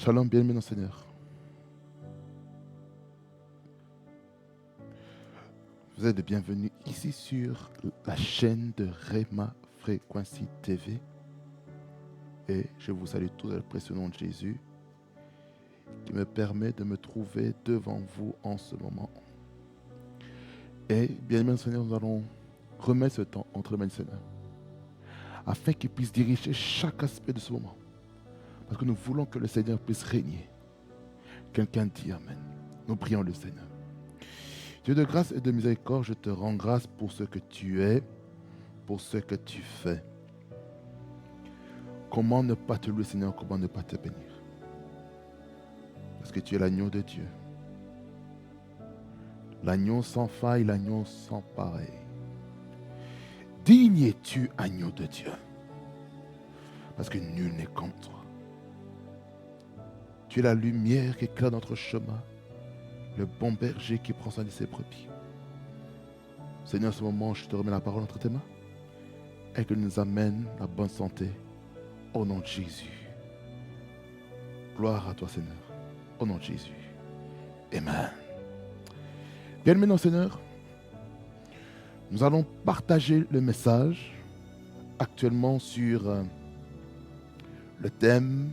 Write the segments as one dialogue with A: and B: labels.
A: Shalom, bien-aimés dans le Seigneur. Vous êtes les bienvenus ici sur la chaîne de Rema Frequency TV. Et je vous salue tous dans le précieux nom de Jésus qui me permet de me trouver devant vous en ce moment. Et bien-aimés dans le Seigneur, nous allons remettre ce temps entre les mains du Seigneur afin qu'il puisse diriger chaque aspect de ce moment. Parce que nous voulons que le Seigneur puisse régner. Quelqu'un dit Amen. Nous prions le Seigneur. Dieu de grâce et de miséricorde, je te rends grâce pour ce que tu es, pour ce que tu fais. Comment ne pas te louer, Seigneur, comment ne pas te bénir? Parce que tu es l'agneau de Dieu. L'agneau sans faille, l'agneau sans pareil. Digne es-tu, agneau de Dieu. Parce que nul n'est comme toi. Tu es la lumière qui éclaire notre chemin, le bon berger qui prend soin de ses brebis. Seigneur, en ce moment, je te remets la parole entre tes mains et que nous amène la bonne santé au nom de Jésus. Gloire à toi, Seigneur, au nom de Jésus. Amen. Bien maintenant, Seigneur, nous allons partager le message actuellement sur le thème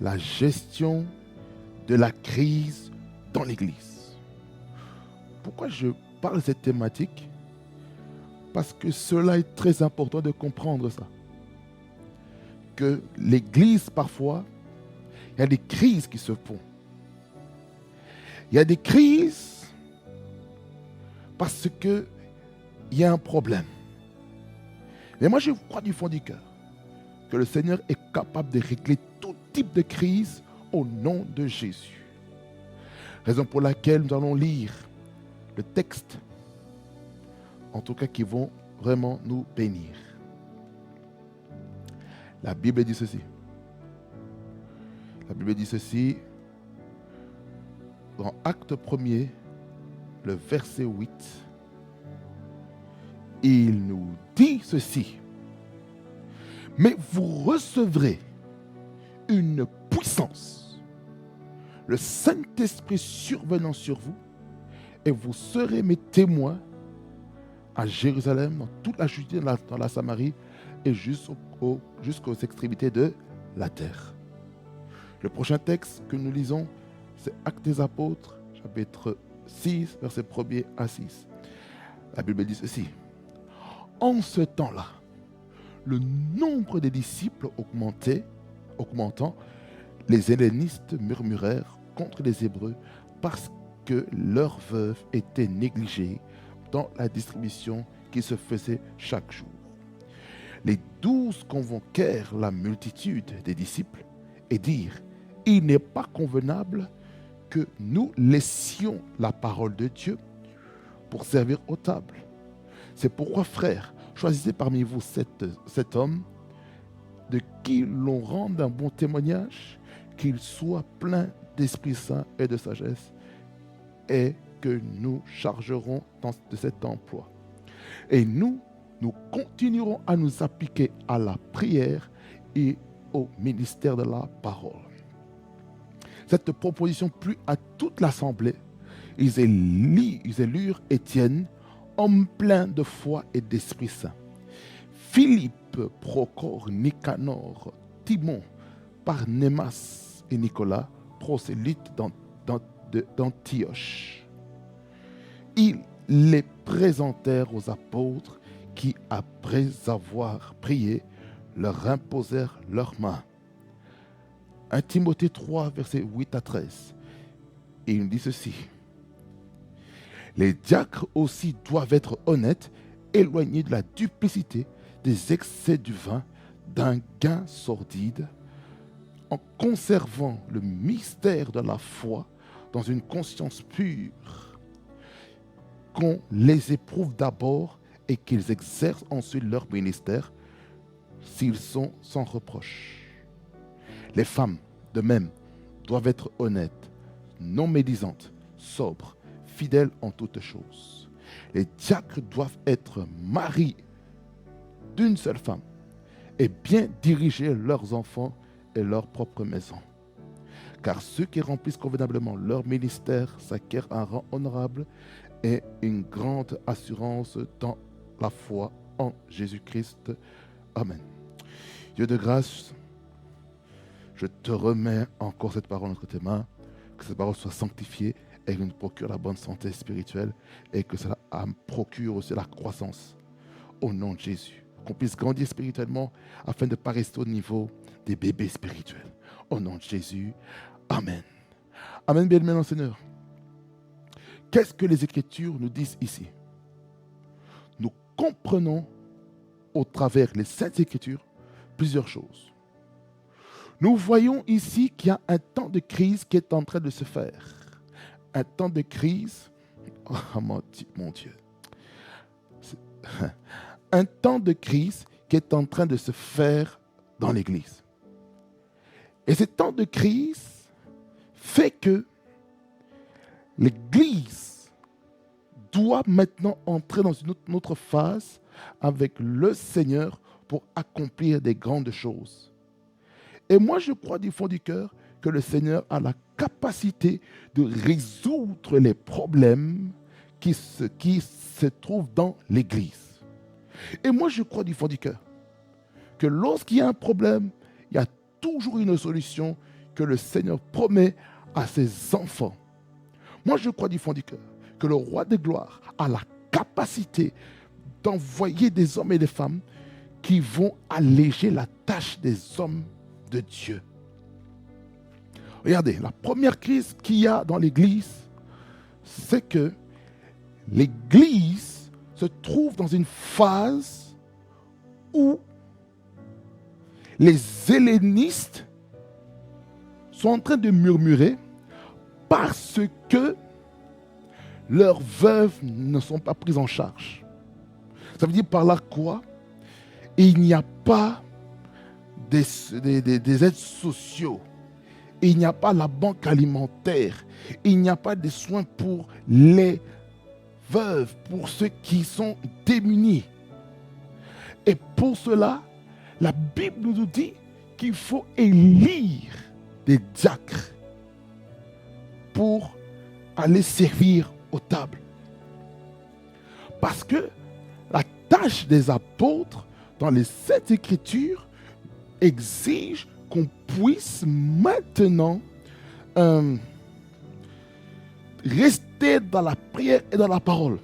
A: la gestion de la crise dans l'Église. Pourquoi je parle de cette thématique? Parce que cela est très important de comprendre ça. Que l'Église, parfois, il y a des crises qui se font. Il y a des crises parce qu'il y a un problème. Mais moi, je crois du fond du cœur que le Seigneur est capable de régler tout type de crise au nom de Jésus. Raison pour laquelle nous allons lire le texte, en tout cas qui vont vraiment nous bénir. La Bible dit ceci. La Bible dit ceci dans Acte 1er, le verset 8. Il nous dit ceci. Mais vous recevrez une puissance, le Saint-Esprit survenant sur vous, et vous serez mes témoins à Jérusalem, dans toute la Judée, dans la Samarie, et jusqu'aux extrémités de la terre. Le prochain texte que nous lisons, c'est Actes des Apôtres, chapitre 6, verset 1er à 6. La Bible dit ceci. En ce temps-là, le nombre des disciples augmentant, les hellénistes murmurèrent contre les Hébreux parce que leurs veuves étaient négligées dans la distribution qui se faisait chaque jour. Les 12 convoquèrent la multitude des disciples et dirent, il n'est pas convenable que nous laissions la parole de Dieu pour servir aux tables. C'est pourquoi, frères, choisissez parmi vous cet homme de qui l'on rende un bon témoignage, qu'il soit plein d'Esprit Saint et de sagesse, et que nous chargerons de cet emploi. Et nous continuerons à nous appliquer à la prière et au ministère de la parole. Cette proposition plut à toute l'assemblée. Ils élurent Étienne, homme plein de foi et d'Esprit Saint. Philippe, Procor, Nicanor, Timon, Parnémas et Nicolas, prosélytes d'Antioche. Ils les présentèrent aux apôtres qui, après avoir prié, leur imposèrent leurs mains. 1 Timothée 3, versets 8 à 13. Et il dit ceci. Les diacres aussi doivent être honnêtes, éloignés de la duplicité, des excès du vin, d'un gain sordide, en conservant le mystère de la foi dans une conscience pure, qu'on les éprouve d'abord et qu'ils exercent ensuite leur ministère s'ils sont sans reproche. Les femmes, de même, doivent être honnêtes, non médisantes, sobres, fidèles en toutes choses. Les diacres doivent être maris d'une seule femme et bien diriger leurs enfants et leur propre maison. car ceux qui remplissent convenablement leur ministère s'acquièrent un rang honorable et une grande assurance dans la foi en Jésus-Christ. Amen. Dieu de grâce, je te remets encore cette parole entre tes mains, que cette parole soit sanctifiée et qu'elle nous procure la bonne santé spirituelle et que cela me procure aussi la croissance au nom de Jésus. Qu'on puisse grandir spirituellement afin de ne pas rester au niveau des bébés spirituels. Au nom de Jésus, Amen. Amen, bien-aimés dans le Seigneur. Qu'est-ce que les Écritures nous disent ici? Nous comprenons au travers les Saintes Écritures plusieurs choses. Nous voyons ici qu'il y a un temps de crise qui est en train de se faire. Un temps de crise, oh mon Dieu, un temps de crise qui est en train de se faire dans l'Église. Et ce temps de crise fait que l'Église doit maintenant entrer dans une autre phase avec le Seigneur pour accomplir des grandes choses. Et moi, je crois du fond du cœur que le Seigneur a la capacité de résoudre les problèmes qui se trouvent dans l'Église. Et moi, je crois du fond du cœur que lorsqu'il y a un problème, il y a toujours une solution que le Seigneur promet à ses enfants. Moi, je crois du fond du cœur que le roi de gloire a la capacité d'envoyer des hommes et des femmes qui vont alléger la tâche des hommes de Dieu. Regardez, la première crise qu'il y a dans l'Église, c'est que l'Église se trouve dans une phase où les hellénistes sont en train de murmurer parce que leurs veuves ne sont pas prises en charge. Ça veut dire par là quoi? Il n'y a pas des aides sociaux. Il n'y a pas la banque alimentaire. Il n'y a pas de soins pour les veuves, pour ceux qui sont démunis. Et pour cela, la Bible nous dit qu'il faut élire des diacres pour aller servir aux tables. Parce que la tâche des apôtres dans les Saintes Écritures exige qu'on puisse maintenant rester dans la prière et dans la parole.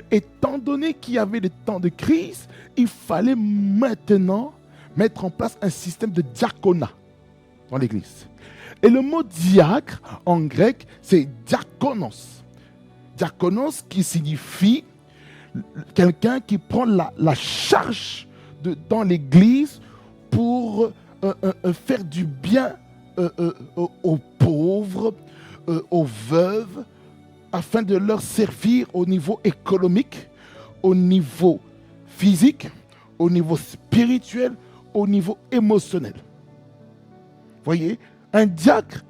A: Étant donné qu'il y avait des temps de crise, il fallait maintenant mettre en place un système de diaconat dans l'Église. Et le mot diacre en grec, c'est diakonos. Diakonos qui signifie quelqu'un qui prend la charge dans l'Église pour faire du bien aux pauvres, aux veuves, afin de leur servir au niveau économique, au niveau physique, au niveau spirituel, au niveau émotionnel. Voyez, un diacre,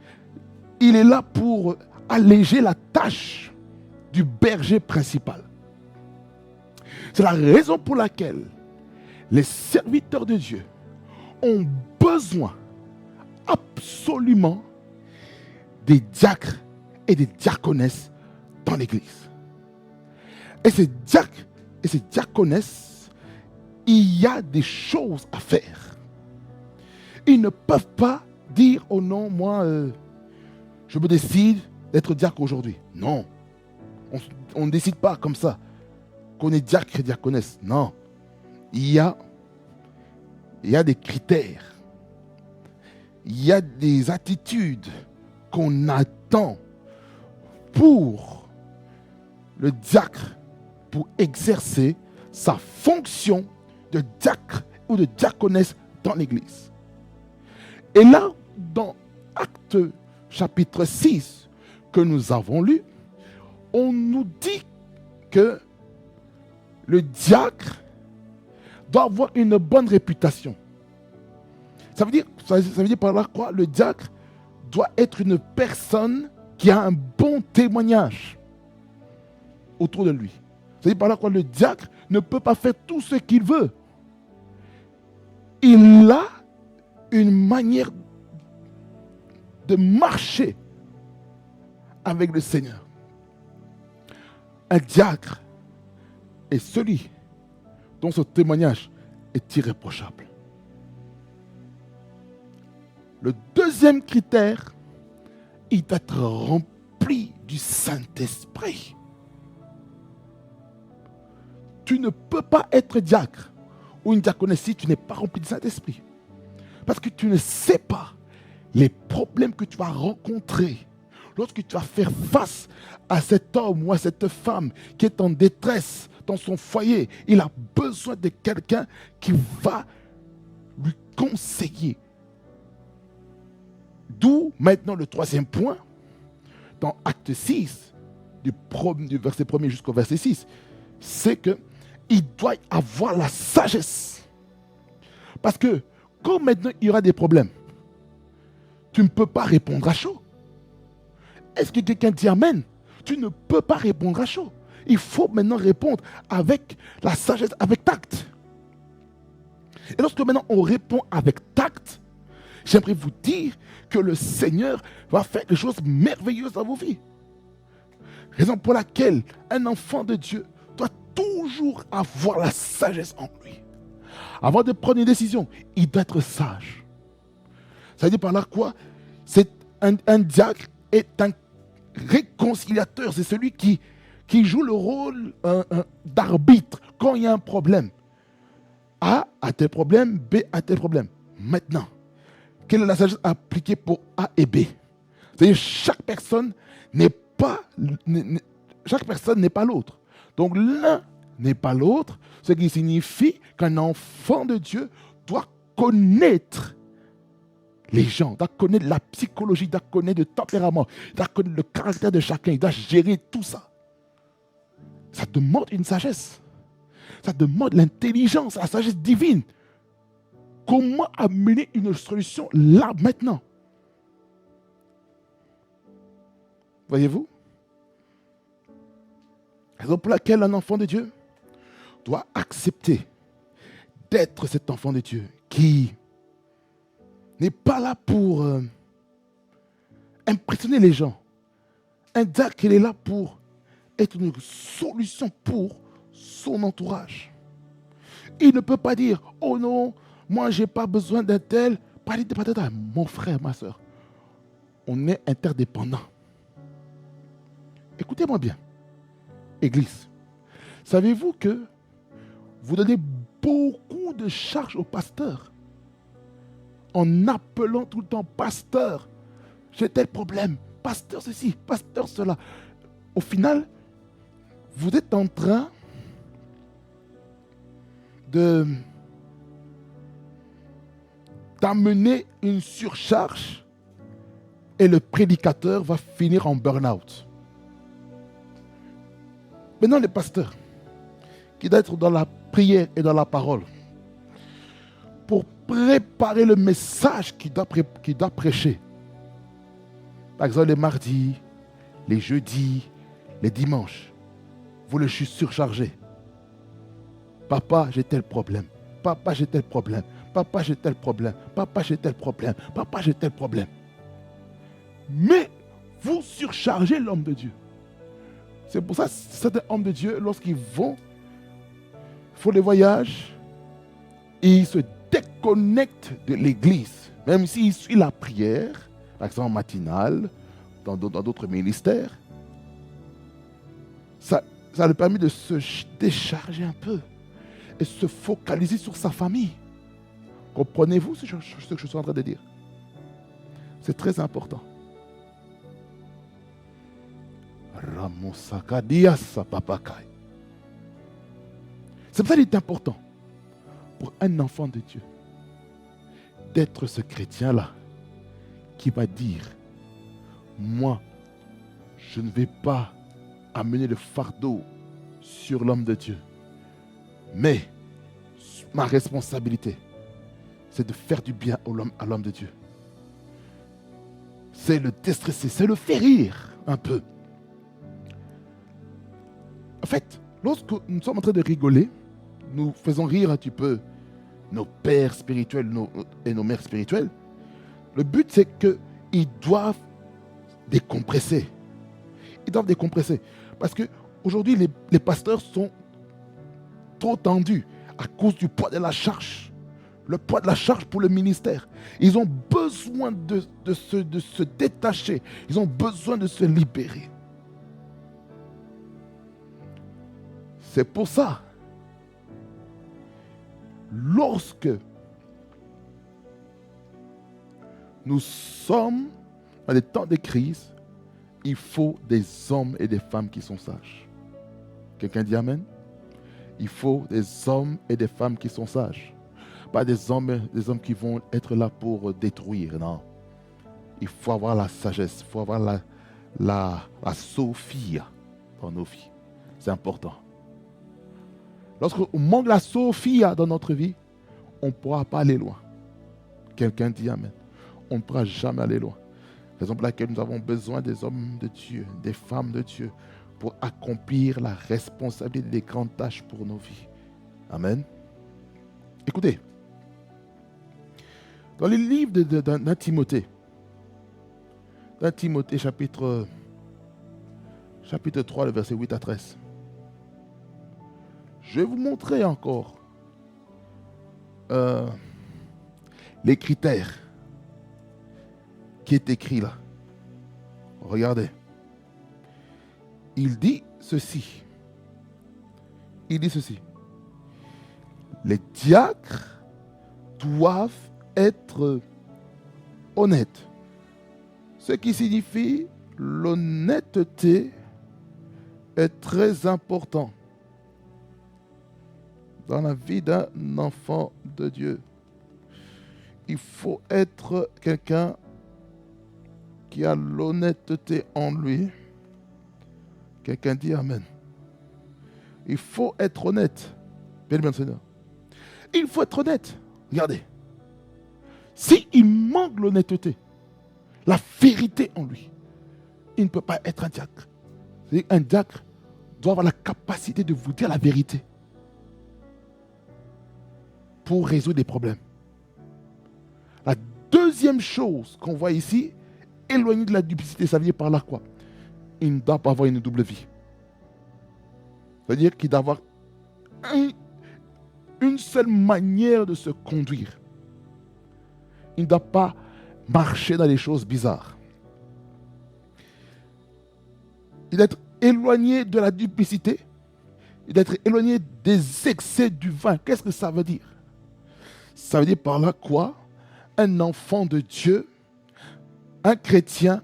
A: il est là pour alléger la tâche du berger principal. C'est la raison pour laquelle les serviteurs de Dieu ont besoin absolument des diacres et des diaconesses dans l'Église. Et ces diacres et ces diaconesses, il y a des choses à faire. Ils ne peuvent pas dire, oh non, moi, je me décide d'être diacre aujourd'hui. Non, on ne décide pas comme ça qu'on est diacre et diaconesse. Non, il y a des critères. Il y a des attitudes qu'on attend pour le diacre pour exercer sa fonction de diacre ou de diaconesse dans l'Église. Et là, dans Actes chapitre 6 que nous avons lu, on nous dit que le diacre doit avoir une bonne réputation. Ça veut dire par là quoi? Le diacre doit être une personne qui a un bon témoignage autour de lui. Ça veut dire par là quoi? Le diacre ne peut pas faire tout ce qu'il veut. Il a une manière de marcher avec le Seigneur. Un diacre est celui dont ce témoignage est irréprochable. Le deuxième critère, il doit être rempli du Saint-Esprit. Tu ne peux pas être diacre ou une diaconesse si tu n'es pas rempli du Saint-Esprit. Parce que tu ne sais pas les problèmes que tu vas rencontrer lorsque tu vas faire face à cet homme ou à cette femme qui est en détresse dans son foyer. Il a besoin de quelqu'un qui va lui conseiller. D'où maintenant le troisième point, dans Acte 6, du verset 1er jusqu'au verset 6, c'est qu'il doit avoir la sagesse. Parce que quand maintenant il y aura des problèmes, tu ne peux pas répondre à chaud. Est-ce que quelqu'un dit Amen? Tu ne peux pas répondre à chaud. Il faut maintenant répondre avec la sagesse, avec tact. Et lorsque maintenant on répond avec tact, j'aimerais vous dire que le Seigneur va faire des choses merveilleuses dans vos vies. Raison pour laquelle un enfant de Dieu doit toujours avoir la sagesse en lui. Avant de prendre une décision, il doit être sage. Ça veut dire par là quoi? C'est un diacre est un réconciliateur. C'est celui qui joue le rôle d'arbitre quand il y a un problème. A a tel problème, B a tel problème. Maintenant, quelle est la sagesse appliquée pour A et B? C'est-à-dire chaque personne n'est pas l'autre. Donc l'un n'est pas l'autre, ce qui signifie qu'un enfant de Dieu doit connaître les gens, doit connaître la psychologie, doit connaître le tempérament, doit connaître le caractère de chacun, il doit gérer tout ça. Ça demande une sagesse. Ça demande l'intelligence, la sagesse divine. Comment amener une solution là, maintenant? Voyez-vous? Raison pour laquelle un enfant de Dieu doit accepter d'être cet enfant de Dieu qui n'est pas là pour impressionner les gens. Un diacre, il est là pour être une solution pour son entourage. Il ne peut pas dire, oh non, moi je n'ai pas besoin d'un tel. Mon frère, ma soeur, on est interdépendants. Écoutez-moi bien, Église. Savez-vous que vous donnez beaucoup de charges au pasteur en appelant tout le temps pasteur, j'ai tel problème, pasteur ceci, pasteur cela. Au final, vous êtes en train d'amener une surcharge et le prédicateur va finir en burn-out. Maintenant, le pasteur qui doit être dans la prière et dans la parole pour préparer le message qu'il doit prêcher. Par exemple, les mardis, les jeudis, les dimanches, vous le surchargez. Papa, j'ai tel problème. Papa, j'ai tel problème. Papa, j'ai tel problème. Papa, j'ai tel problème. Papa, j'ai tel problème. Mais vous surchargez l'homme de Dieu. C'est pour ça que certains hommes de Dieu, lorsqu'ils font les voyages, ils se déconnectent de l'église. Même s'ils suivent la prière, par exemple matinale, dans d'autres ministères, ça lui permet de se décharger un peu et se focaliser sur sa famille. Comprenez-vous ce que je suis en train de dire? C'est très important. C'est pour ça qu'il est important pour un enfant de Dieu d'être ce chrétien-là qui va dire, moi, je ne vais pas amener le fardeau sur l'homme de Dieu, mais ma responsabilité, c'est de faire du bien à l'homme de Dieu. C'est le déstresser, c'est le faire rire un peu. En fait, lorsque nous sommes en train de rigoler, nous faisons rire un petit peu nos pères spirituels et nos mères spirituelles. Le but, c'est ils doivent décompresser. Ils doivent décompresser. Parce qu'aujourd'hui, les pasteurs sont trop tendus à cause du poids de la charge. Le poids de la charge pour le ministère. Ils ont besoin de se détacher. Ils ont besoin de se libérer. C'est pour ça, lorsque nous sommes dans des temps de crise, il faut des hommes et des femmes qui sont sages. Quelqu'un dit Amen? Il faut des hommes et des femmes qui sont sages. Pas des hommes qui vont être là pour détruire, non. Il faut avoir la sagesse, il faut avoir la Sophia dans nos vies. C'est important. Lorsqu'on manque la Sophia dans notre vie, on ne pourra pas aller loin. Quelqu'un dit Amen. On ne pourra jamais aller loin. Raison pour laquelle nous avons besoin des hommes de Dieu, des femmes de Dieu, pour accomplir la responsabilité des grandes tâches pour nos vies. Amen. Écoutez, dans les livres d'un Timothée, chapitre 3, le verset 8 à 13, je vais vous montrer encore les critères qui est écrit là. Regardez. Il dit ceci. Les diacres doivent être honnêtes. Ce qui signifie l'honnêteté est très important dans la vie d'un enfant de Dieu. Il faut être quelqu'un qui a l'honnêteté en lui. Quelqu'un dit Amen. Il faut être honnête. Bien, Seigneur. Il faut être honnête. Regardez. S'il manque l'honnêteté, la vérité en lui, il ne peut pas être un diacre. C'est-à-dire un diacre doit avoir la capacité de vous dire la vérité pour résoudre des problèmes. La deuxième chose qu'on voit ici, éloigné de la duplicité, ça veut dire par là quoi? Il ne doit pas avoir une double vie. Ça veut dire qu'il doit avoir une seule manière de se conduire. Il ne doit pas marcher dans les choses bizarres. Il doit être éloigné de la duplicité. Il doit être éloigné des excès du vin. Qu'est-ce que ça veut dire? Ça veut dire par là quoi? Un enfant de Dieu, un chrétien,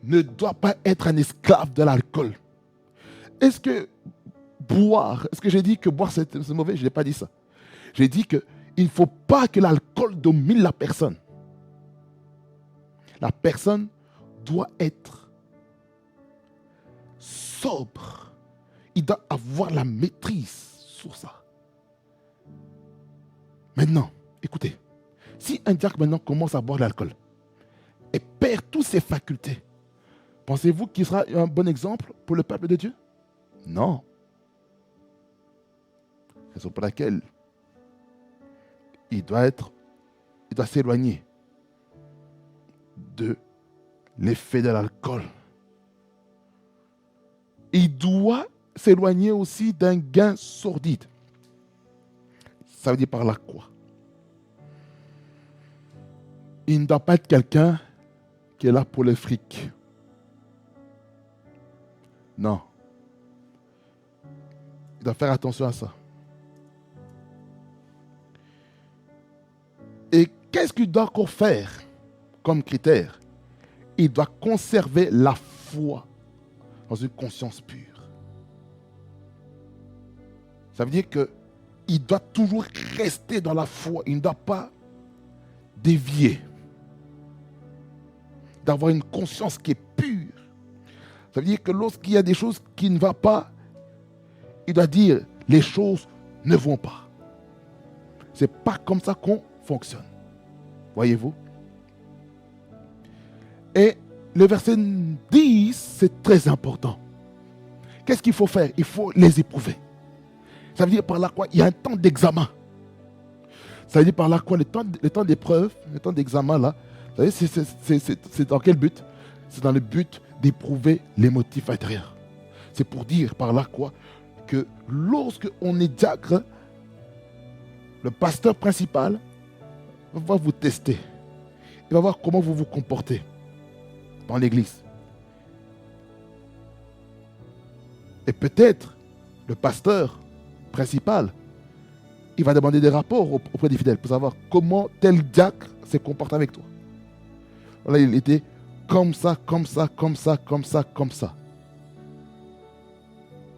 A: ne doit pas être un esclave de l'alcool. Est-ce que j'ai dit que boire c'est mauvais? Je n'ai pas dit ça. J'ai dit qu'il ne faut pas que l'alcool domine la personne. La personne doit être sobre. Il doit avoir la maîtrise sur ça. Maintenant, écoutez, si un diacre maintenant commence à boire de l'alcool et perd toutes ses facultés, pensez-vous qu'il sera un bon exemple pour le peuple de Dieu? Non. Raison pour laquelle il doit s'éloigner de l'effet de l'alcool. Il doit s'éloigner aussi d'un gain sordide. Ça veut dire par là quoi? Il ne doit pas être quelqu'un qui est là pour le fric. Non. Il doit faire attention à ça. Et qu'est-ce qu'il doit encore faire comme critère? Il doit conserver la foi dans une conscience pure. Ça veut dire qu'il doit toujours rester dans la foi. Il ne doit pas dévier. D'avoir une conscience qui est pure. Ça veut dire que lorsqu'il y a des choses qui ne vont pas, il doit dire les choses ne vont pas. Ce n'est pas comme ça qu'on fonctionne. Voyez-vous? Et le verset 10, c'est très important. Qu'est-ce qu'il faut faire? Il faut les éprouver. Ça veut dire par là quoi? Il y a un temps d'examen. Ça veut dire par là quoi? Le temps d'épreuve, le temps d'examen là, Vous savez, c'est dans quel but? C'est dans le but d'éprouver les motifs intérieurs. C'est pour dire par là quoi? Que lorsque on est diacre, le pasteur principal va vous tester. Il va voir comment vous vous comportez dans l'église. Et peut-être le pasteur principal, il va demander des rapports auprès des fidèles pour savoir comment tel diacre se comporte avec toi. Voilà, il était comme ça, comme ça, comme ça, comme ça, comme ça.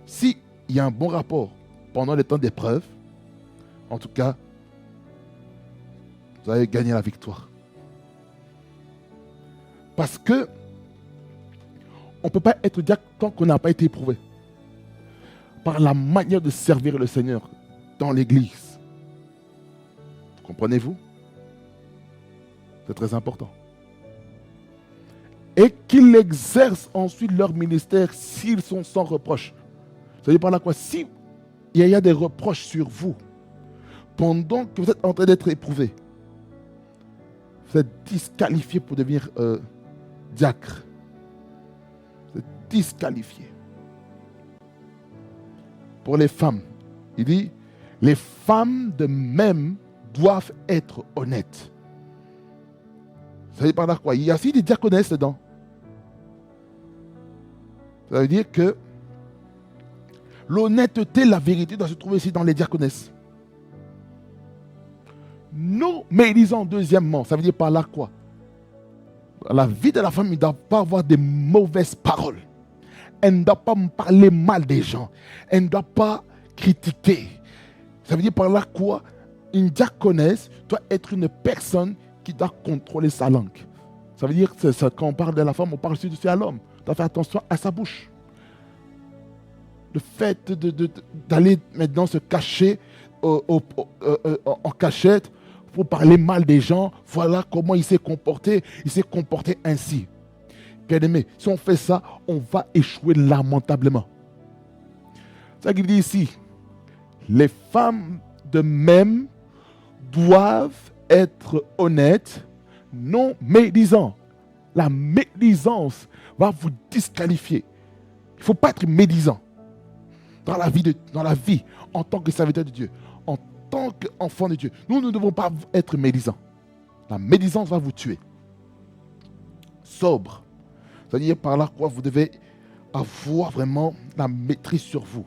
A: S'il y a un bon rapport pendant les temps d'épreuve, en tout cas, vous allez gagner la victoire. Parce que on ne peut pas être diacre tant qu'on n'a pas été éprouvé par la manière de servir le Seigneur dans l'église. Comprenez-vous? C'est très important. Et qu'ils exercent ensuite leur ministère s'ils sont sans reproche. Ça veut dire par là quoi? Si il y a des reproches sur vous, pendant que vous êtes en train d'être éprouvé, vous êtes disqualifié pour devenir diacre. Vous êtes disqualifié. Pour les femmes, il dit, les femmes de même doivent être honnêtes. Ça veut dire par là quoi? Il y a aussi des diaconesses dedans. Ça veut dire que l'honnêteté, la vérité doit se trouver ici dans les diaconesses. Nous médisons deuxièmement, ça veut dire par là quoi? La vie de la femme, il ne doit pas avoir de mauvaises paroles. Elle ne doit pas me parler mal des gens. Elle ne doit pas critiquer. Ça veut dire par là quoi? Une diaconesse doit être une personne qui doit contrôler sa langue. Ça veut dire que quand on parle de la femme, on parle aussi à l'homme. On doit faire attention à sa bouche. Le fait d'aller maintenant se cacher en cachette pour parler mal des gens, voilà comment il s'est comporté. Il s'est comporté ainsi. Bien-aimé, si on fait ça, on va échouer lamentablement. C'est ça qu'il dit ici. Les femmes de même doivent être honnêtes, non médisants. La médisance va vous disqualifier. Il ne faut pas être médisant dans la vie en tant que serviteur de Dieu, en tant qu'enfant de Dieu. Nous ne devons pas être médisants. La médisance va vous tuer. Sobre. C'est-à-dire par là quoi vous devez avoir vraiment la maîtrise sur vous.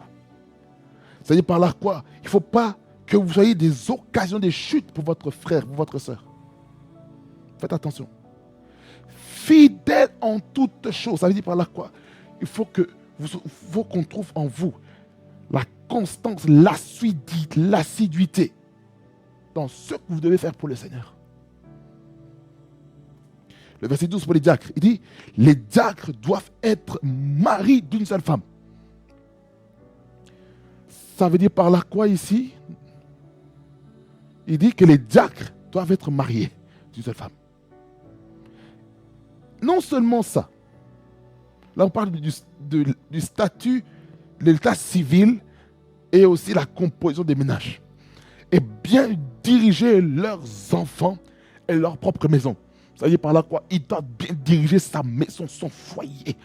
A: C'est-à-dire par là quoi il ne faut pas que vous ayez des occasions de chute pour votre frère, pour votre soeur. Faites attention. Fidèle en toutes choses. Ça veut dire par là quoi? Il faut qu'on trouve en vous la constance, l'assiduité dans ce que vous devez faire pour le Seigneur. Le verset 12 pour les diacres, il dit, les diacres doivent être maris d'une seule femme. Ça veut dire par là quoi ici? Il dit que les diacres doivent être mariés d'une seule femme. Non seulement ça, là on parle du statut, de l'état civil et aussi la composition des ménages. Et bien diriger leurs enfants et leur propre maison. Ça veut dire par là quoi? Il doit bien diriger sa maison, son foyer.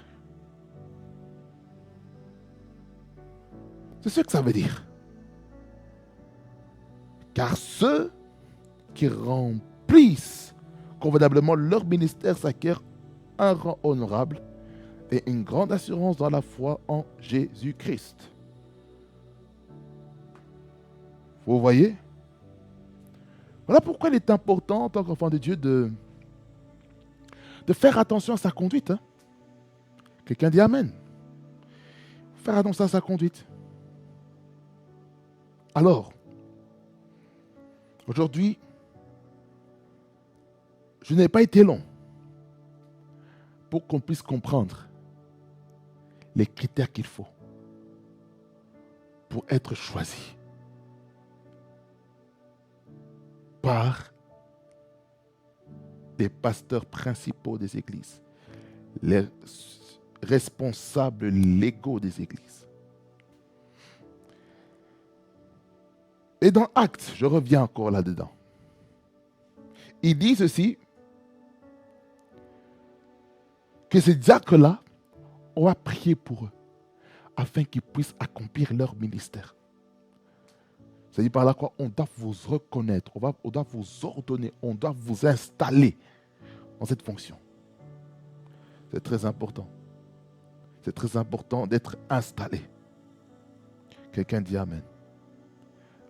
A: C'est ce que ça veut dire. Car ceux qui remplissent convenablement leur ministère s'acquièrent un rang honorable et une grande assurance dans la foi en Jésus-Christ. Vous voyez? Voilà pourquoi il est important en tant qu'enfant de Dieu de faire attention à sa conduite. Hein? Quelqu'un dit Amen. Faire attention à sa conduite. Alors, aujourd'hui, je n'ai pas été long pour qu'on puisse comprendre les critères qu'il faut pour être choisi par des pasteurs principaux des églises, les responsables légaux des églises. Et dans Actes, je reviens encore là-dedans. Il dit ceci, que ces diacres-là, on va prier pour eux, afin qu'ils puissent accomplir leur ministère. C'est-à-dire par là quoi, on doit vous reconnaître, on doit vous ordonner, on doit vous installer dans cette fonction. C'est très important. C'est très important d'être installé. Quelqu'un dit Amen.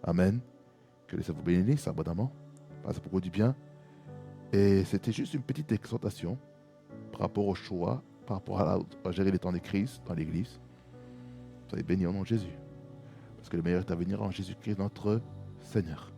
A: Amen. Que le Seigneur vous bénisse abondamment. Passe beaucoup du bien. Et c'était juste une petite exhortation par rapport au choix, par rapport à gérer les temps de crise dans l'Église. Soyez bénis au nom de Jésus. Parce que le meilleur est à venir en Jésus-Christ notre Seigneur.